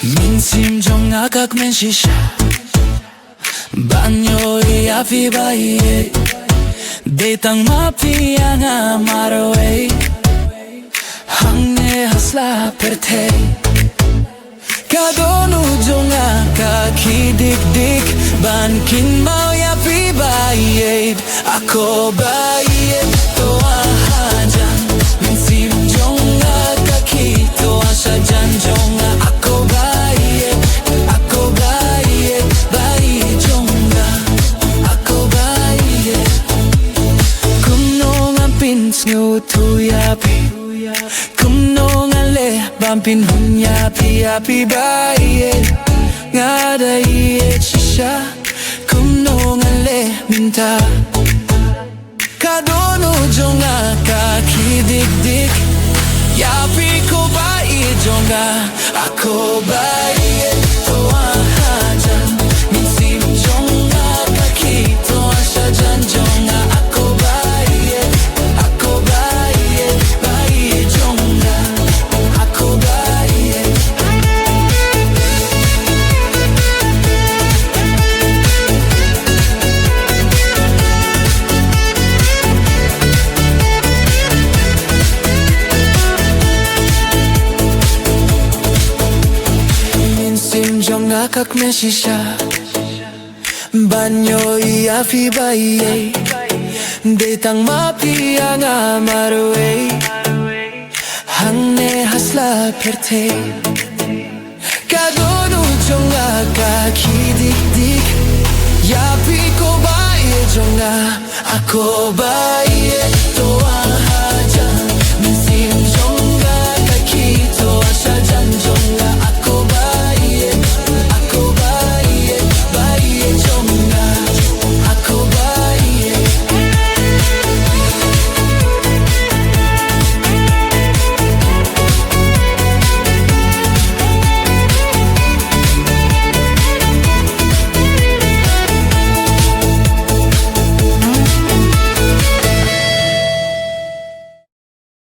Minsim agak men shisha Banyo api baye Detang mapi anga maroe Hangne hasla perte Kadonu jonga ka kidik dik Bankin mau api baye Ako baye to ahajan Minsim ka kito asa jan jonga Ako baye baye jonga Ako baye Kumno nga pins ngutu yapi Kumno nga le bampin hunyapi api baye Ngada iye chisha Kumno nga le minta Kadono jonga ka kidik dik Yapi ko baye jonga Ako baye to ahajan Minsim jonga ka kito asa jan jonga Ako baye baye jonga Ako baye Jonga kak men shisha Banyo api baye Detang mapi anga maroe Hangne hasla perte Kadonu jonga ka kidik dik Yapi ko baye jonga Ako baye